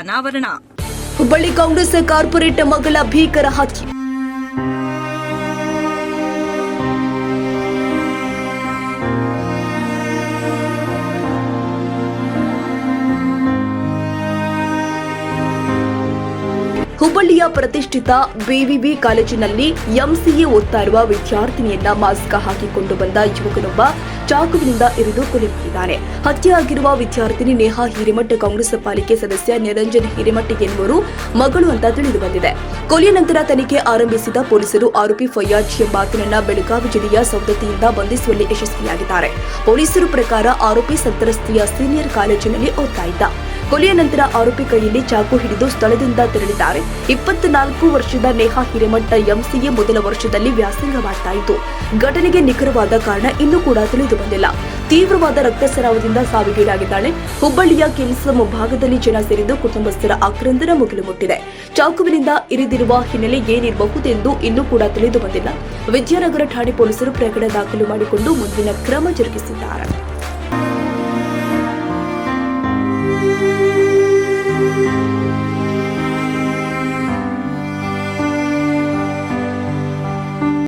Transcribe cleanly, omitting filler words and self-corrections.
ಅನಾವರಣ. ಹುಬ್ಬಳ್ಳಿ ಕಾಂಗ್ರೆಸ್ ಕಾರ್ಪೊರೇಟ್ ಮಗಳ ಭೀಕರ ಹತ್ಯೆ. ಹುಬ್ಬಳ್ಳಿಯ ಪ್ರತಿಷ್ಠಿತ ಬಿವಿಬಿ ಕಾಲೇಜಿನಲ್ಲಿ ಎಂಸಿಎ ಓದ್ತಾ ಇರುವ ವಿದ್ಯಾರ್ಥಿನಿಯನ್ನ ಮಾಸ್ಕ್ ಹಾಕಿಕೊಂಡು ಬಂದ ಯುವಕನೊಬ್ಬ ಚಾಕುವಿನಿಂದ ಇರಿದು ಕೊಲೆ ಮಾಡಿದ್ದಾನೆ. ಹತ್ಯೆಯಾಗಿರುವ ವಿದ್ಯಾರ್ಥಿನಿ ನೇಹಾ ಹಿರೇಮಠ ಕಾಂಗ್ರೆಸ್ ಪಾಲಿಕೆ ಸದಸ್ಯ ನಿರಂಜನ್ ಹಿರೇಮಠ ಎನ್ನುವರು ಮಗಳು ಅಂತ ತಿಳಿದು ಬಂದಿದೆ. ಕೊಲೆಯ ನಂತರ ತನಿಖೆ ಆರಂಭಿಸಿದ ಪೊಲೀಸರು ಆರೋಪಿ ಫಯಾಜ್ ಎಂಬಾತನನ್ನ ಬೆಳಗಾವಿ ಜಿಲ್ಲೆಯ ಸೌದತ್ತಿಯಿಂದ ಬಂಧಿಸುವಲ್ಲಿ ಯಶಸ್ವಿಯಾಗಿದ್ದಾರೆ. ಪೊಲೀಸರ ಪ್ರಕಾರ ಆರೋಪಿ ಸಂತ್ರಸ್ತೆಯ ಸೀನಿಯರ್ ಕಾಲೇಜಿನಲ್ಲಿ ಓದ್ತಾ ಇದ್ದ. ಕೊಲೆಯ ನಂತರ ಆರೋಪಿ ಕೈಯಲ್ಲಿ ಚಾಕು ಹಿಡಿದು ಸ್ಥಳದಿಂದ ತೆರಳಿದ್ದಾರೆ. 24 ವರ್ಷದ ನೇಹಾ ಹಿರೇಮಠ ಎಂಸಿಎ ಮೊದಲ ವರ್ಷದಲ್ಲಿ ವ್ಯಾಸಂಗ ಮಾಡ್ತಾ ಇದ್ದು, ಘಟನೆಗೆ ನಿಖರವಾದ ಕಾರಣ ಇನ್ನೂ ಕೂಡ ತಿಳಿದು ಬಂದಿಲ್ಲ. ತೀವ್ರವಾದ ರಕ್ತಸ್ರಾವದಿಂದ ಸಾವಿಗೀಡಾಗಿದ್ದಾಳೆ. ಹುಬ್ಬಳ್ಳಿಯ ಕಿಮ್ಸ್ ಮುಂಭಾಗದಲ್ಲಿ ಜನ ಸೇರಿದ್ದು ಕುಟುಂಬಸ್ಥರ ಆಕ್ರಂದನ ಮುಗಿಲು ಮುಟ್ಟಿದೆ. ಚಾಕುವಿನಿಂದ ಇರಿದಿರುವ ಹಿನ್ನೆಲೆ ಏನಿರಬಹುದೆಂದು ಇನ್ನೂ ಕೂಡ ತಿಳಿದು ಬಂದಿಲ್ಲ. ವಿದ್ಯಾನಗರ ಠಾಣೆ ಪೊಲೀಸರು ಪ್ರಕರಣ ದಾಖಲು ಮಾಡಿಕೊಂಡು ಮುಂದಿನ ಕ್ರಮ ಜರುಗಿಸಿದ್ದಾರೆ.